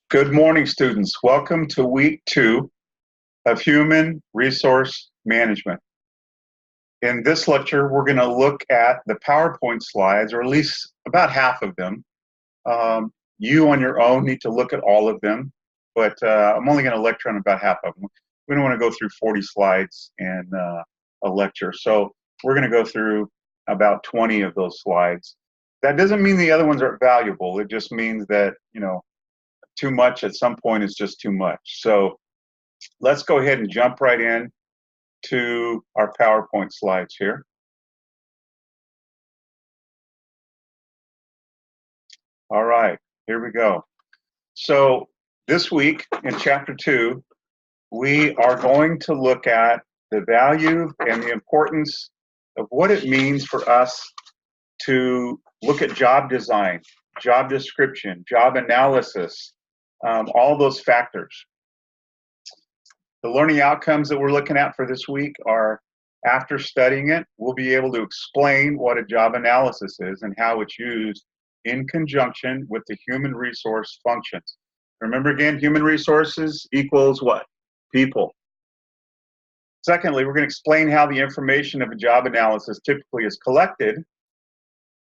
Good morning, students. Welcome to week 2 of Human Resource Management. In this lecture, we're going to look at the PowerPoint slides, or at least about half of them. You on your own need to look at all of them, but I'm only going to lecture on about half of them. We don't want to go through 40 slides in a lecture, so we're going to go through about 20 of those slides. That doesn't mean the other ones aren't valuable. It just means that, too much at some point is just too much. So let's go ahead and jump right in to our PowerPoint slides here. All right, here we go. So this week in chapter 2, we are going to look at the value and the importance of what it means for us to look at job design, job description, job analysis, all those factors. The learning outcomes that we're looking at for this week are, after studying it, we'll be able to explain what a job analysis is and how it's used in conjunction with the human resource functions. Remember again, human resources equals what? People. Secondly, we're going to explain how the information of a job analysis typically is collected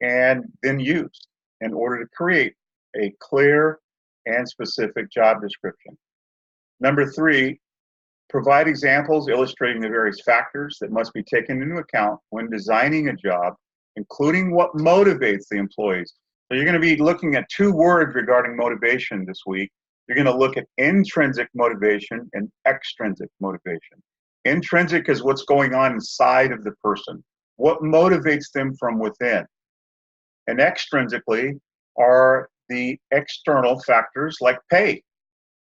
and then used in order to create a clear and specific job description. Number 3, provide examples illustrating the various factors that must be taken into account when designing a job, including what motivates the employees. So you're going to be looking at 2 words regarding motivation this week. You're going to look at intrinsic motivation and extrinsic motivation. Intrinsic is what's going on inside of the person, what motivates them from within. And extrinsically are the external factors like pay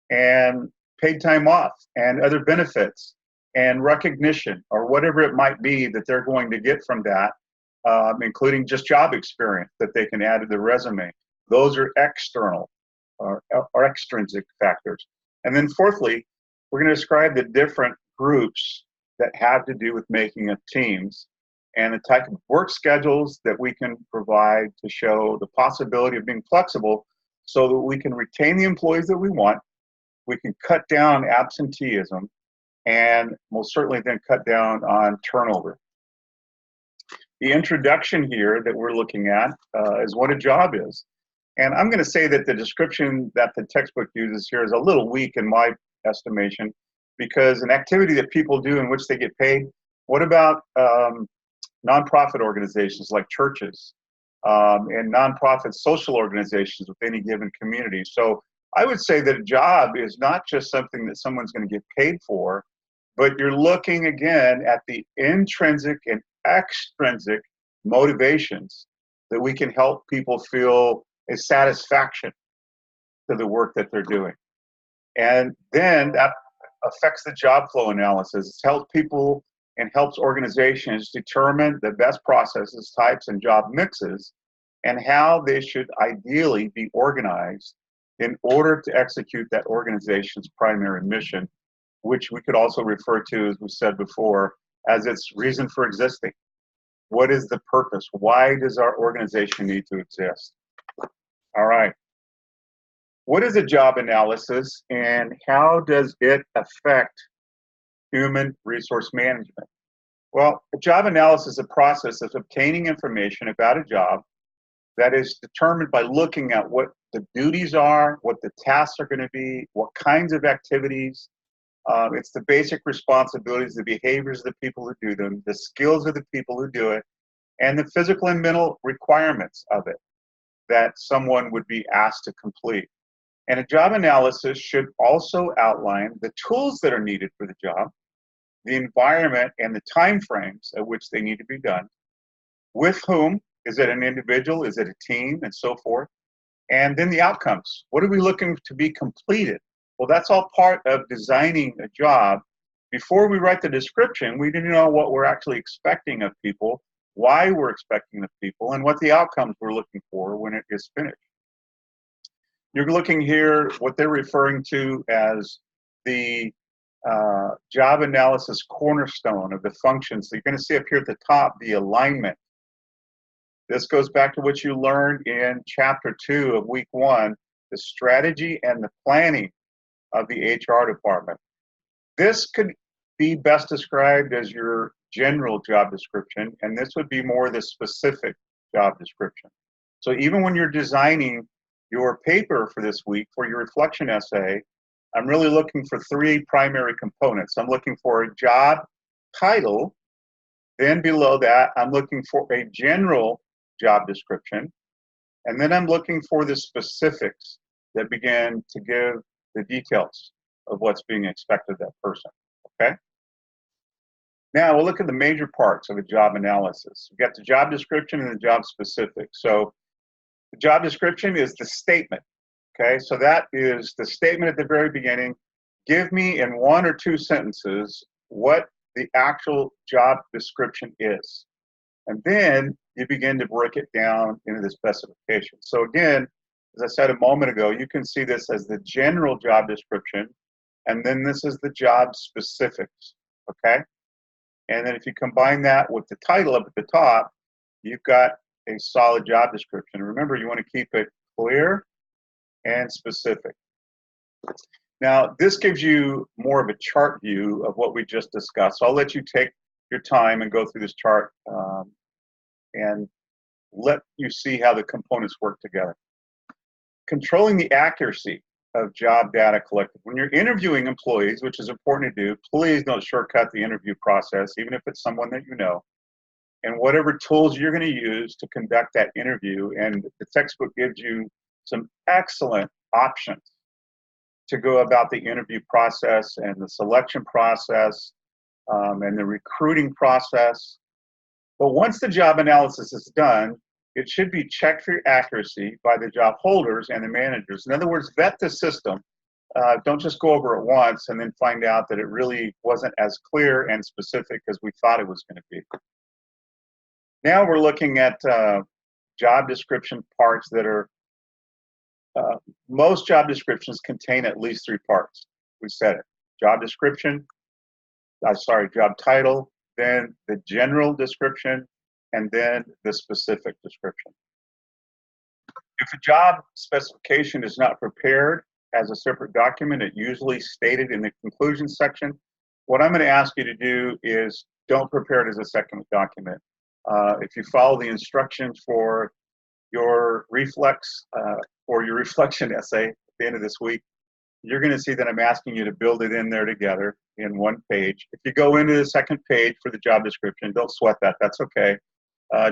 and paid time off and other benefits and recognition or whatever it might be that they're going to get from that, including just job experience that they can add to their resume. Those are external or extrinsic factors. And then fourthly, we're going to describe the different groups that have to do with making up teams and the type of work schedules that we can provide to show the possibility of being flexible so that we can retain the employees that we want, we can cut down absenteeism, and most certainly then cut down on turnover. The introduction here that we're looking at is what a job is. And I'm going to say that the description that the textbook uses here is a little weak in my estimation, because an activity that people do in which they get paid, what about nonprofit organizations like churches and nonprofit social organizations with any given community? So I would say that a job is not just something that someone's going to get paid for, but you're looking again at the intrinsic and extrinsic motivations that we can help people feel a satisfaction to the work that they're doing. And then that affects the job flow analysis. It helps people and helps organizations determine the best processes, types, and job mixes, and how they should ideally be organized in order to execute that organization's primary mission, which we could also refer to, as we said before, as its reason for existing. What is the purpose? Why does our organization need to exist? All right. What is a job analysis and how does it affect human resource management? Well, a job analysis is a process of obtaining information about a job that is determined by looking at what the duties are, what the tasks are going to be, what kinds of activities. It's the basic responsibilities, the behaviors of the people who do them, the skills of the people who do it, and the physical and mental requirements of it that someone would be asked to complete. And a job analysis should also outline the tools that are needed for the job, the environment and the time frames at which they need to be done, with whom, is it an individual, is it a team, and so forth, and then the outcomes. What are we looking to be completed? Well, that's all part of designing a job. Before we write the description, we need to know what we're actually expecting of people, why we're expecting of people, and what the outcomes we're looking for when it is finished. You're looking here what they're referring to as the job analysis cornerstone of the functions. So you're going to see up here at the top the alignment. This goes back to what you learned in chapter 2 of week 1 the strategy and the planning of the HR department. This could be best described as your general job description, and this would be more the specific job description. So even when you're designing your paper for this week, for your reflection essay, I'm really looking for three primary components. I'm looking for a job title. Then below that, I'm looking for a general job description. And then I'm looking for the specifics that begin to give the details of what's being expected of that person, okay? Now we'll look at the major parts of a job analysis. We've got the job description and the job specific. So the job description is the statement, okay? So that is the statement at the very beginning. Give me in one or two sentences what the actual job description is. And then you begin to break it down into the specifications. So again, as I said a moment ago, you can see this as the general job description, and then this is the job specifics, okay? And then if you combine that with the title up at the top, you've got a solid job description. Remember, you want to keep it clear and specific. Now, this gives you more of a chart view of what we just discussed. So I'll let you take your time and go through this chart and let you see how the components work together. Controlling the accuracy of job data collected. When you're interviewing employees, which is important to do, please don't shortcut the interview process, even if it's someone that you know. And whatever tools you're going to use to conduct that interview, and the textbook gives you some excellent options to go about the interview process and the selection process and the recruiting process. But once the job analysis is done, it should be checked for accuracy by the job holders and the managers. In other words, vet the system. Don't just go over it once and then find out that it really wasn't as clear and specific as we thought it was going to be. Now we're looking at job description parts that are, most job descriptions contain at least three parts. We said it. Job description, job title, then the general description, and then the specific description. If a job specification is not prepared as a separate document, it's usually stated in the conclusion section. What I'm going to ask you to do is don't prepare it as a second document. If you follow the instructions for your reflection essay at the end of this week, you're going to see that I'm asking you to build it in there together in one page. If you go into the second page for the job description, don't sweat that. That's okay.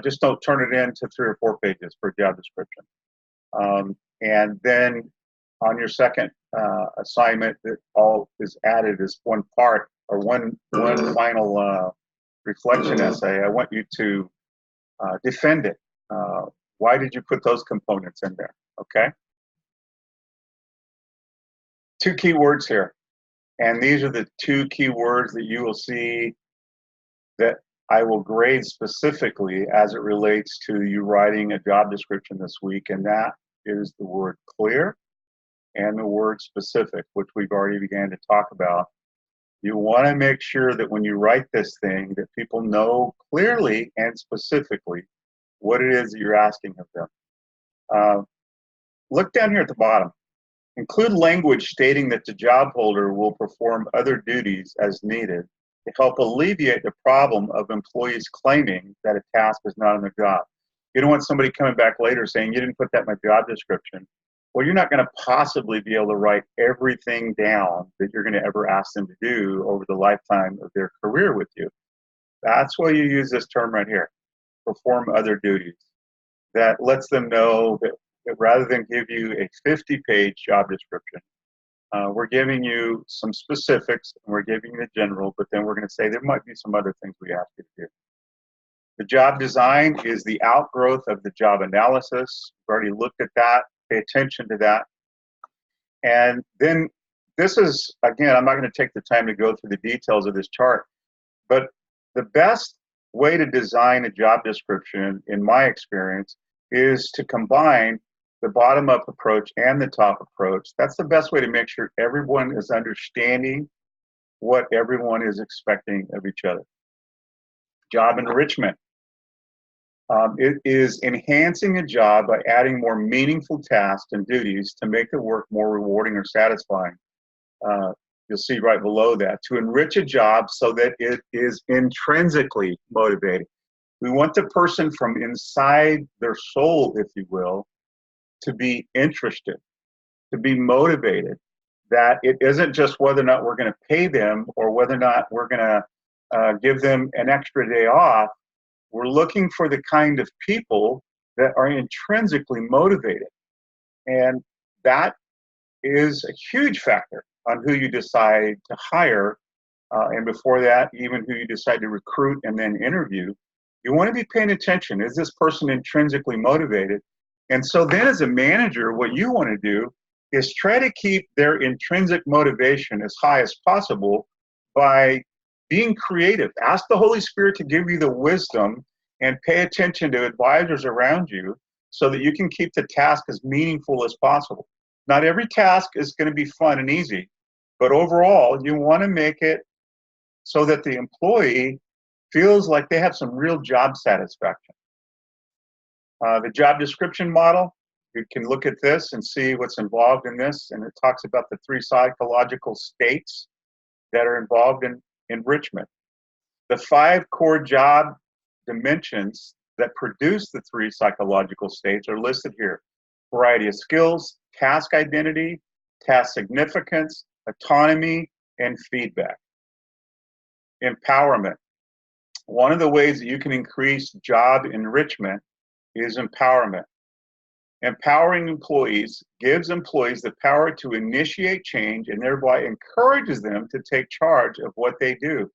Just don't turn it into 3 or 4 pages for job description. And then on your second assignment, that all is added as one part or one final reflection essay. I want you to defend it. Why did you put those components in there? Okay. 2 key words here. And these are the 2 key words that you will see that I will grade specifically as it relates to you writing a job description this week. And that is the word clear and the word specific, which we've already began to talk about. You want to make sure that when you write this thing that people know clearly and specifically what it is that you're asking of them. Look down here at the bottom. Include language stating that the job holder will perform other duties as needed to help alleviate the problem of employees claiming that a task is not on their job. You don't want somebody coming back later saying, you didn't put that in my job description. Well, you're not going to possibly be able to write everything down that you're going to ever ask them to do over the lifetime of their career with you. That's why you use this term right here, perform other duties. That lets them know that rather than give you a 50-page job description, we're giving you some specifics, and we're giving you the general, but then we're going to say there might be some other things we ask you to do. The job design is the outgrowth of the job analysis. We've already looked at that. Pay attention to that. And then this is, again, I'm not going to take the time to go through the details of this chart, but the best way to design a job description, in my experience, is to combine the bottom-up approach and the top approach. That's the best way to make sure everyone is understanding what everyone is expecting of each other. Job enrichment. It is enhancing a job by adding more meaningful tasks and duties to make the work more rewarding or satisfying. You'll see right below that. To enrich a job so that it is intrinsically motivating. We want the person from inside their soul, if you will, to be interested, to be motivated, that it isn't just whether or not we're going to pay them or whether or not we're going to give them an extra day off. We're looking for the kind of people that are intrinsically motivated. And that is a huge factor on who you decide to hire. And before that, even who you decide to recruit and then interview. You want to be paying attention. Is this person intrinsically motivated? And so then as a manager, what you want to do is try to keep their intrinsic motivation as high as possible by being creative. Ask the Holy Spirit to give you the wisdom and pay attention to advisors around you so that you can keep the task as meaningful as possible. Not every task is going to be fun and easy, but overall, you want to make it so that the employee feels like they have some real job satisfaction. The job description model, you can look at this and see what's involved in this, and it talks about the 3 psychological states that are involved in enrichment. The 5 core job dimensions that produce the 3 psychological states are listed here. Variety of skills, task identity, task significance, autonomy, and feedback. Empowerment. One of the ways that you can increase job enrichment is empowerment. Empowering employees gives employees the power to initiate change and thereby encourages them to take charge of what they do.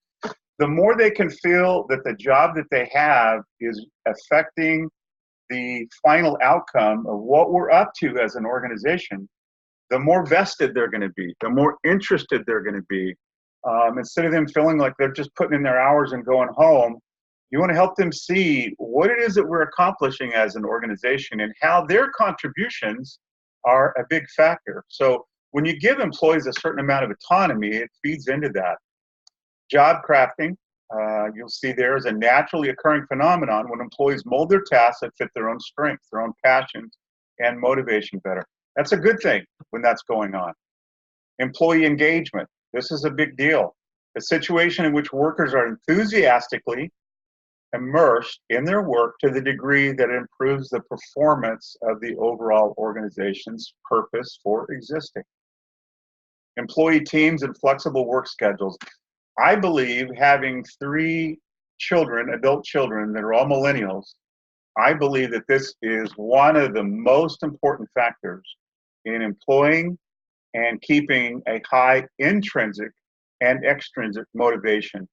The more they can feel that the job that they have is affecting the final outcome of what we're up to as an organization, the more vested they're going to be, the more interested they're going to be. Instead of them feeling like they're just putting in their hours and going home, you want to help them see what it is that we're accomplishing as an organization and how their contributions are a big factor. So when you give employees a certain amount of autonomy, it feeds into that. Job crafting, you'll see there is a naturally occurring phenomenon when employees mold their tasks that fit their own strengths, their own passions, and motivation better. That's a good thing when that's going on. Employee engagement. This is a big deal. A situation in which workers are enthusiastically immersed in their work to the degree that it improves the performance of the overall organization's purpose for existing. Employee teams and flexible work schedules. I believe having 3 children, adult children that are all millennials, I believe that this is one of the most important factors in employing and keeping a high intrinsic and extrinsic motivation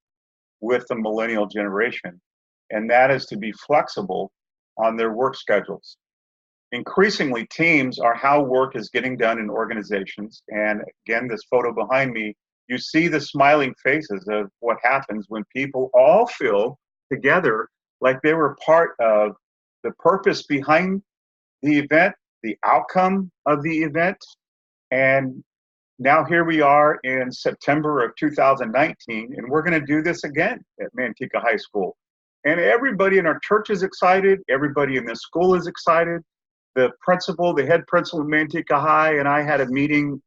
with the millennial generation, and that is to be flexible on their work schedules. Increasingly, teams are how work is getting done in organizations, and again, this photo behind me, you see the smiling faces of what happens when people all feel together like they were part of the purpose behind the event, the outcome of the event. And now here we are in September of 2019, and we're going to do this again at Manteca High School. And everybody in our church is excited. Everybody in the school is excited. The principal, the head principal of Manteca High, and I had a meeting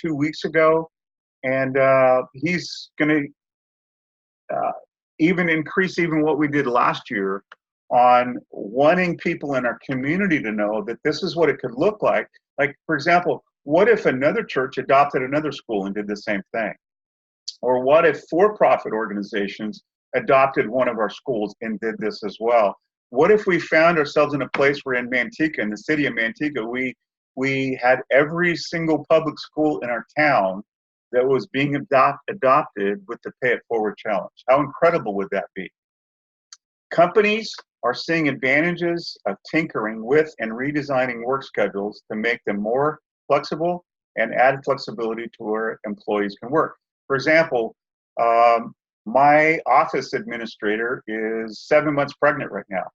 2 weeks ago, and he's going to even increase even what we did last year on wanting people in our community to know that this is what it could look like. Like, for example, what if another church adopted another school and did the same thing? Or what if for-profit organizations adopted one of our schools and did this as well? What if we found ourselves in a place where in Manteca, in the city of Manteca, we had every single public school in our town that was being adopted with the Pay It Forward challenge? How incredible would that be? Companies are seeing advantages of tinkering with and redesigning work schedules to make them more flexible and add flexibility to where employees can work. For example, my office administrator is 7 months pregnant right now.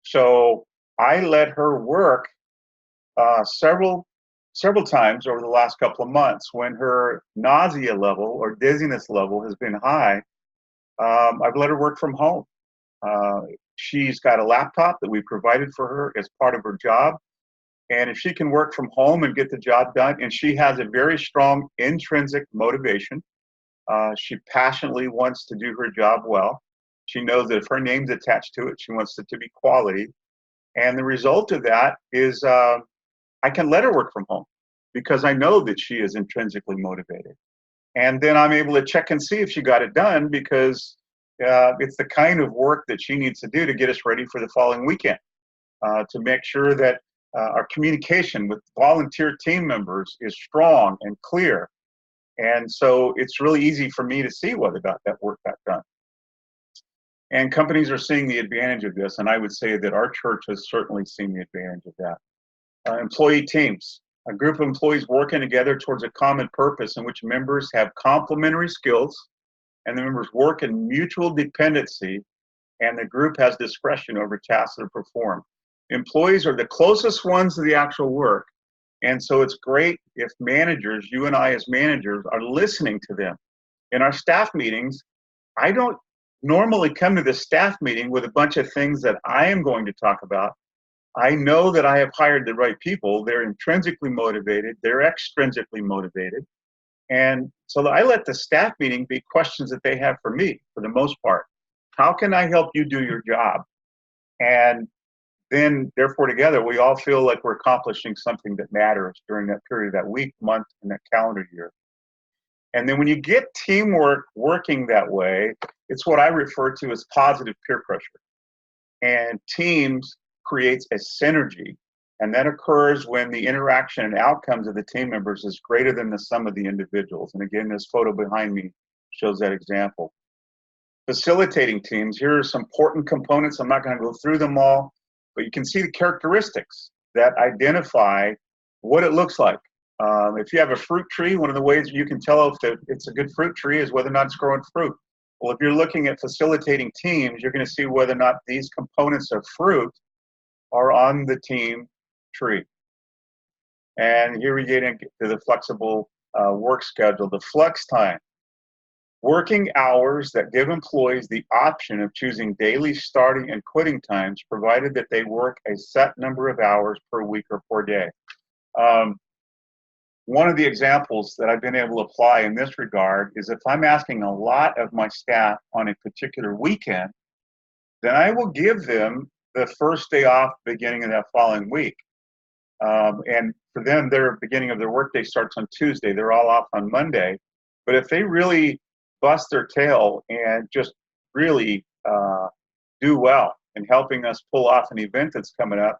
So I let her work several times over the last couple of months when her nausea level or dizziness level has been high. I've let her work from home. she's got a laptop that we provided for her as part of her job. And if she can work from home and get the job done, and she has a very strong intrinsic motivation, she passionately wants to do her job well. She knows that if her name's attached to it, she wants it to be quality. And the result of that is I can let her work from home because I know that she is intrinsically motivated. And then I'm able to check and see if she got it done because it's the kind of work that she needs to do to get us ready for the following weekend, to make sure that our communication with volunteer team members is strong and clear. And so it's really easy for me to see whether or not that work got done. And companies are seeing the advantage of this, and I would say that our church has certainly seen the advantage of that. Employee teams, a group of employees working together towards a common purpose in which members have complementary skills and the members work in mutual dependency, and the group has discretion over tasks that are performed. Employees are the closest ones to the actual work, and so it's great if managers, you and I as managers, are listening to them. In our staff meetings, I don't normally come to the staff meeting with a bunch of things that I am going to talk about. I know that I have hired the right people. They're intrinsically motivated. They're extrinsically motivated. And so I let the staff meeting be questions that they have for me, for the most part. How can I help you do your job? And then, therefore, together, we all feel like we're accomplishing something that matters during that period, that week, month, and that calendar year. And then when you get teamwork working that way, it's what I refer to as positive peer pressure. And teams creates a synergy, and that occurs when the interaction and outcomes of the team members is greater than the sum of the individuals. And again, this photo behind me shows that example. Facilitating teams, here are some important components. I'm not going to go through them all, but you can see the characteristics that identify what it looks like. If you have a fruit tree, one of the ways you can tell if it's a good fruit tree is whether or not it's growing fruit. Well, if you're looking at facilitating teams, you're going to see whether or not these components of fruit are on the team tree. And here we get into the flexible work schedule, the flex time. Working hours that give employees the option of choosing daily starting and quitting times, provided that they work a set number of hours per week or per day. One of the examples that I've been able to apply in this regard is if I'm asking a lot of my staff on a particular weekend, then I will give them the first day off beginning of that following week. And for them, their beginning of their workday starts on Tuesday. They're all off on Monday. But if they really bust their tail and just really do well in helping us pull off an event that's coming up,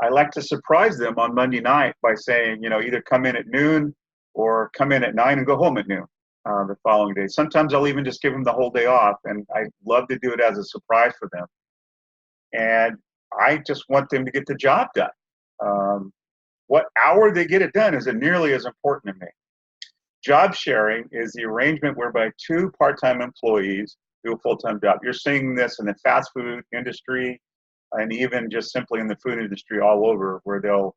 I like to surprise them on Monday night by saying, either come in at noon or come in at 9 and go home at noon the following day. Sometimes I'll even just give them the whole day off, and I love to do it as a surprise for them. And I just want them to get the job done. What hour they get it done isn't nearly as important to me. Job sharing is the arrangement whereby two part-time employees do a full-time job. You're seeing this in the fast food industry, and even just simply in the food industry all over, where they'll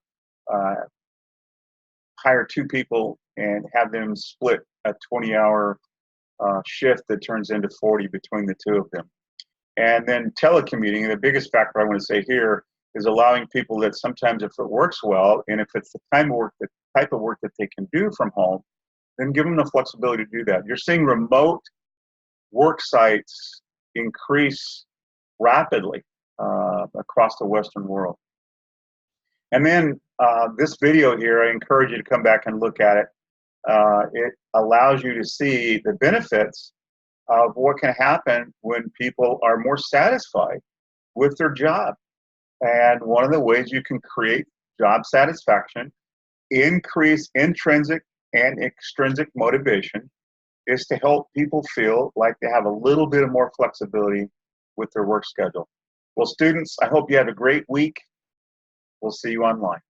hire two people and have them split a 20-hour shift that turns into 40 between the two of them. And then telecommuting, the biggest factor I want to say here is allowing people that sometimes if it works well, and if it's the type of work that they can do from home, then give them the flexibility to do that. You're seeing remote work sites increase rapidly across the Western world. And then this video here, I encourage you to come back and look at it. It allows you to see the benefits of what can happen when people are more satisfied with their job. And one of the ways you can create job satisfaction, increase intrinsic and extrinsic motivation, is to help people feel like they have a little bit of more flexibility with their work schedule. Well, students, I hope you have a great week. We'll see you online.